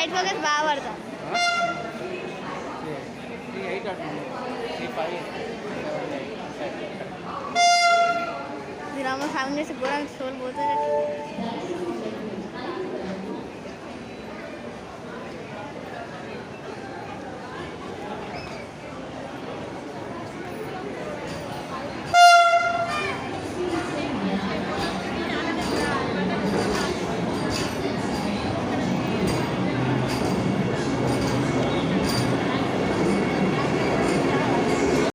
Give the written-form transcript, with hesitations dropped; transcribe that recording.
White focus బాగా పడతాం. దీని అమ్మ ఫ్యామిలీ చేసి కూడా షోలు పోతుంది.